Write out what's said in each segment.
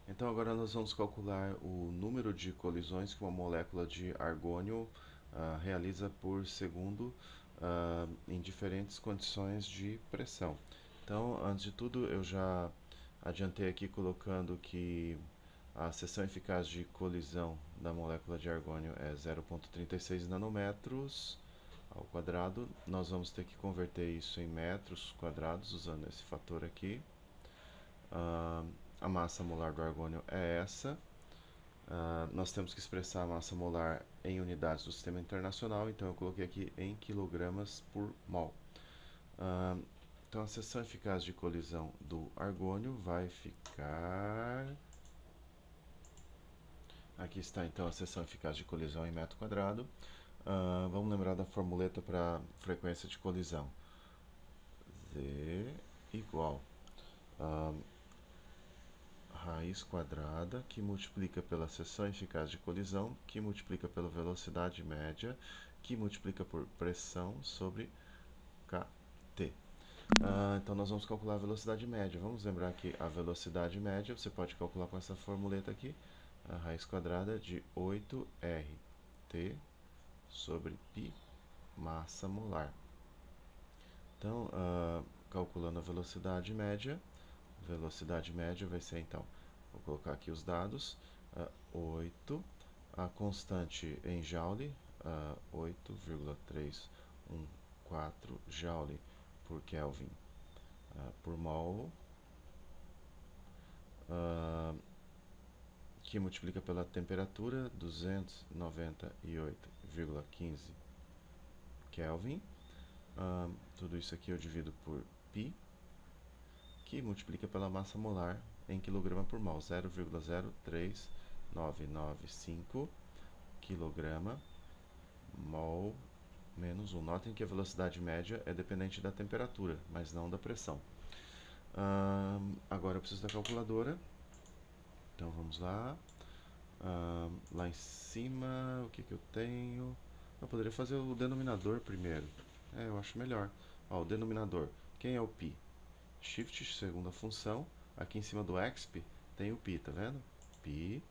Então agora nós vamos calcular o número de colisões que uma molécula de argônio realiza por segundo em diferentes condições de pressão. Então, antes de tudo, eu já adiantei aqui colocando que a seção eficaz de colisão da molécula de argônio é 0,36 nanômetros ao quadrado. Nós vamos ter que converter isso em metros quadrados usando esse fator aqui. A massa molar do argônio é essa. Nós temos que expressar a massa molar em unidades do sistema internacional, então eu coloquei aqui em quilogramas por mol. Então a seção eficaz de colisão do argônio vai ficar... Aqui está então a seção eficaz de colisão em metro quadrado. Vamos lembrar da formuleta para frequência de colisão. Z igual raiz quadrada, que multiplica pela seção eficaz de colisão, que multiplica pela velocidade média, que multiplica por pressão sobre kT. Então nós vamos calcular a velocidade média. Vamos lembrar que a velocidade média você pode calcular com essa formuleta aqui, a raiz quadrada de 8RT sobre π massa molar. Então, calculando a velocidade média vai ser então, vou colocar aqui os dados, 8, a constante em Joule, 8,314 Joule por Kelvin por mol, que multiplica pela temperatura, 298,15 Kelvin. Tudo isso aqui eu divido por π, que multiplica pela massa molar em quilograma por mol, 0,03995 quilograma mol menos 1. Notem que a velocidade média é dependente da temperatura, mas não da pressão. Agora eu preciso da calculadora. Então vamos lá. Lá em cima, o que eu tenho? Eu poderia fazer o denominador primeiro. Eu acho melhor. O denominador. Quem é o π? Shift, segunda função. Aqui em cima do exp tem o π, tá vendo? π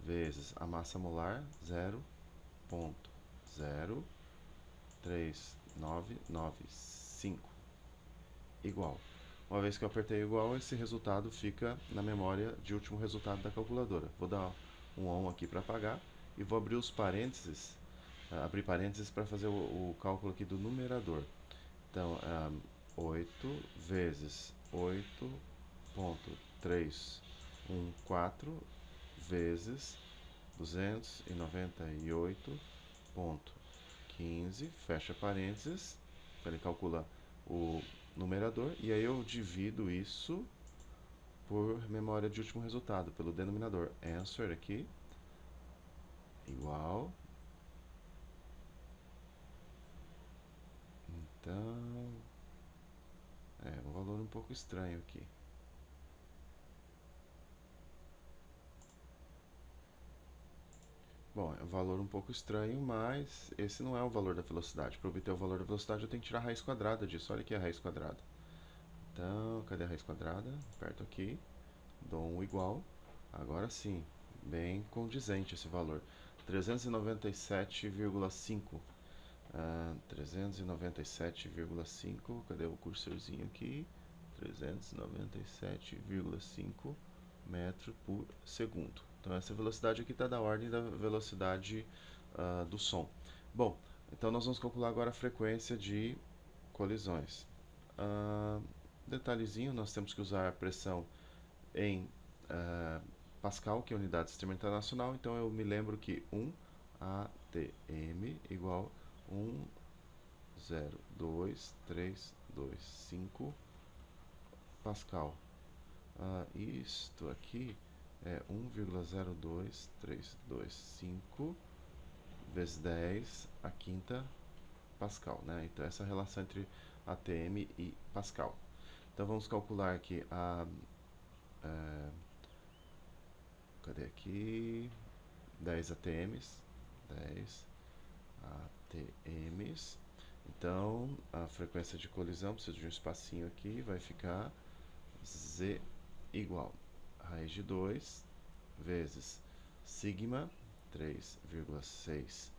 vezes a massa molar, 0,03995 igual. Uma vez que eu apertei igual, esse resultado fica na memória de último resultado da calculadora. Vou dar um ON aqui para apagar e vou abrir os parênteses, abrir parênteses para fazer o cálculo aqui do numerador. Então, 8 vezes 8,314 vezes 298,15, fecha parênteses, ele calcula o numerador, e aí eu divido isso por memória de último resultado, pelo denominador. Answer aqui, igual. Então, um valor um pouco estranho aqui. Bom, é um valor um pouco estranho, mas esse não é o valor da velocidade. Para obter o valor da velocidade, eu tenho que tirar a raiz quadrada disso. Olha aqui a raiz quadrada. Então, cadê a raiz quadrada? Aperto aqui, dou um igual. Agora sim, bem condizente esse valor. 397,5. 397,5. Cadê o cursorzinho aqui? 397,5 metros por segundo. Então essa velocidade aqui está da ordem da velocidade do som. Bom, então nós vamos calcular agora a frequência de colisões. Detalhezinho, nós temos que usar a pressão em Pascal, que é a unidade do sistema internacional, então eu me lembro que 1 atm igual 1,02325 Pascal. Isto aqui é 1,02325 vezes 10 a quinta Pascal, né? Então essa é a relação entre ATM e Pascal. Então vamos calcular aqui cadê aqui? 10 ATMs. 10 ATMs. Então a frequência de colisão, preciso de um espacinho aqui, vai ficar Z igual raiz de 2 vezes sigma 3,6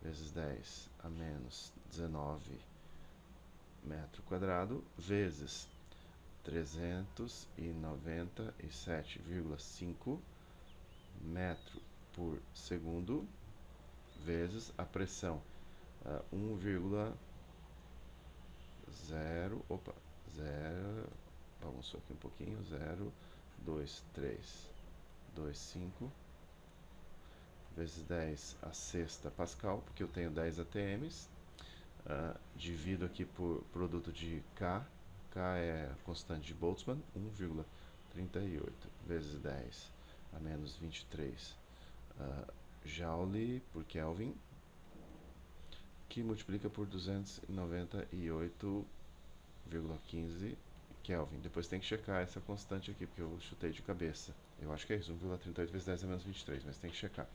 vezes 10 a menos 19 metro quadrado vezes 397,5 metro por segundo vezes a pressão 1,0, opa, 0, bagunçou aqui um pouquinho, 0, 2, 3, 2, 5 vezes 10 a sexta Pascal, porque eu tenho 10 ATMs, divido aqui por produto de K, K é a constante de Boltzmann, 1,38 vezes 10 a menos 23 Joule por Kelvin, que multiplica por 298,15 Kelvin. Depois tem que checar essa constante aqui, porque eu chutei de cabeça. Eu acho que é isso, 1,38 vezes 10 a menos 23, mas tem que checar.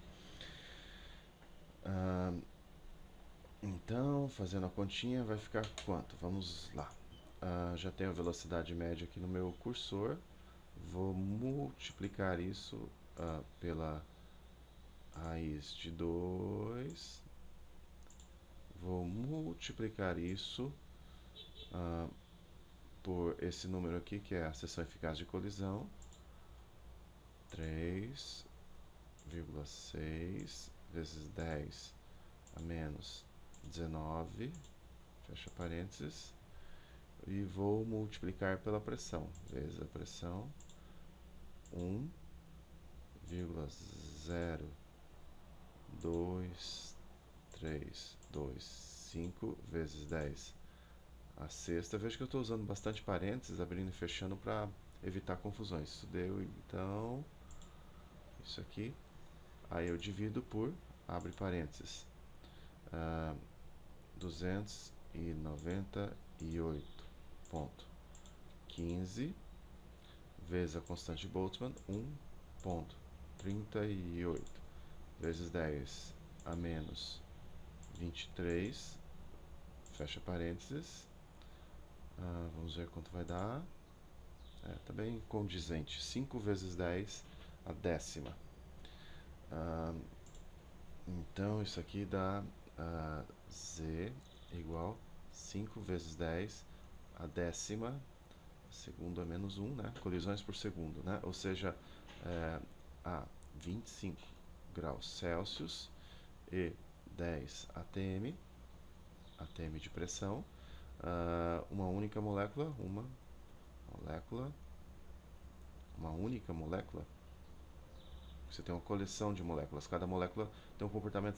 Então, fazendo a continha, vai ficar quanto? Vamos lá. Já tenho a velocidade média aqui no meu cursor. Vou multiplicar isso pela raiz de 2. Vou multiplicar isso por esse número aqui, que é a seção eficaz de colisão. 3,6 vezes 10 a menos 19, fecha parênteses, e vou multiplicar pela pressão, vezes a pressão, 1,02325 vezes 10 a sexta. Veja que eu estou usando bastante parênteses, abrindo e fechando para evitar confusões. Isso deu, então, isso aqui. Aí eu divido por, abre parênteses, 298,15 vezes a constante de Boltzmann, 1,38 vezes 10 a menos 23, fecha parênteses. Vamos ver quanto vai dar. Tá bem condizente. 5 vezes 10 a décima. Então isso aqui dá Z igual 5 vezes 10 a décima, segundo a menos 1, né? Colisões por segundo, né? Ou seja, a 25 graus Celsius e 10 atm, atm de pressão, uma única molécula, uma única molécula. Você tem uma coleção de moléculas, cada molécula tem um comportamento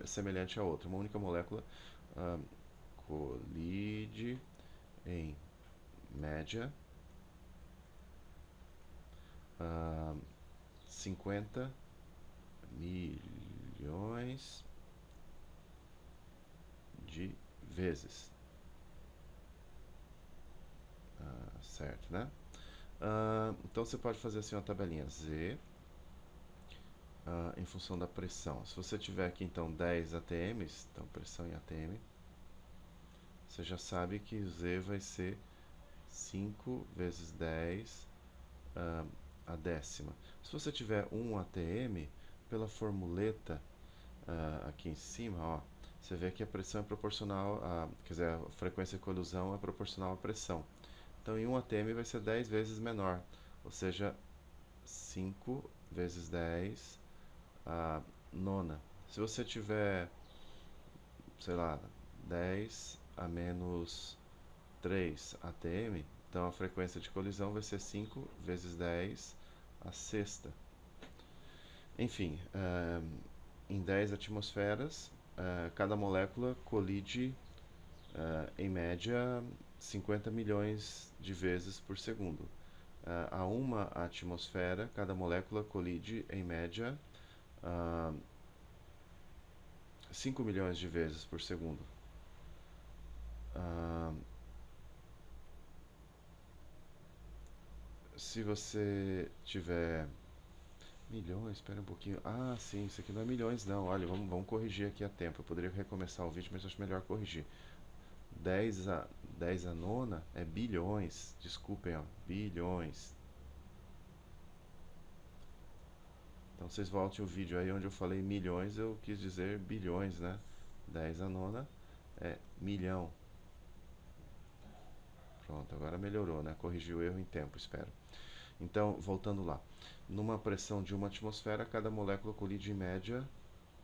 semelhante a outra. Uma única molécula colide em média 50 milhões de vezes. Certo, né? Então você pode fazer assim uma tabelinha Z em função da pressão. Se você tiver aqui então 10 ATMs, então pressão em ATM, você já sabe que Z vai ser 5 vezes 10 a décima. Se você tiver 1 ATM, pela formuleta aqui em cima, ó, você vê que a pressão é proporcional, quer dizer, a frequência de colisão é proporcional à pressão. Então em 1 ATM vai ser 10 vezes menor, ou seja, 5 vezes 10 a nona. Se você tiver, sei lá, 10 a menos 3 ATM, então a frequência de colisão vai ser 5 vezes 10 a sexta. Enfim, em 10 atmosferas, cada molécula colide em média 50 milhões de vezes por segundo. A uma atmosfera, cada molécula colide em média 5 milhões de vezes por segundo. Se você tiver milhões, espera um pouquinho. Sim, isso aqui não é milhões não. Olha, vamos corrigir aqui a tempo. Eu poderia recomeçar o vídeo, mas acho melhor corrigir. 10 a nona é bilhões. Desculpem, ó, bilhões. Então vocês voltem o vídeo aí onde eu falei milhões, eu quis dizer bilhões, né? 10 a nona é milhão. Pronto, agora melhorou, né? Corrigiu o erro em tempo, espero. Então, voltando lá. Numa pressão de 1 atmosfera, cada molécula colide em média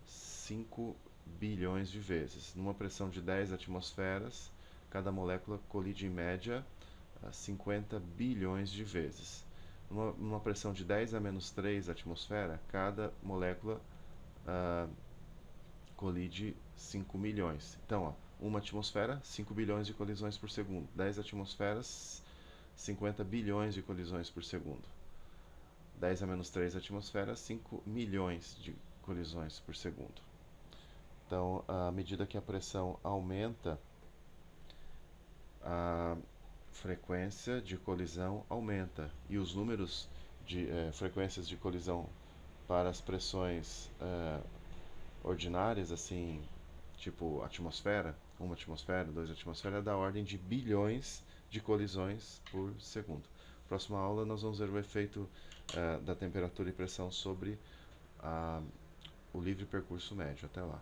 5 bilhões de vezes. Numa pressão de 10 atmosferas, cada molécula colide em média 50 bilhões de vezes. Numa pressão de 10 a menos 3 atmosfera, cada molécula colide 5 milhões. Então, ó, 1 atmosfera, 5 bilhões de colisões por segundo. 10 atmosferas, 50 bilhões de colisões por segundo. 10 a menos 3 atmosferas, 5 milhões de colisões por segundo. Então, à medida que a pressão aumenta, a frequência de colisão aumenta e os números de frequências de colisão para as pressões ordinárias, assim, tipo atmosfera, 1 atmosfera, 2 atmosferas, é da ordem de bilhões de colisões por segundo. Próxima aula nós vamos ver o efeito da temperatura e pressão sobre o livre percurso médio. Até lá.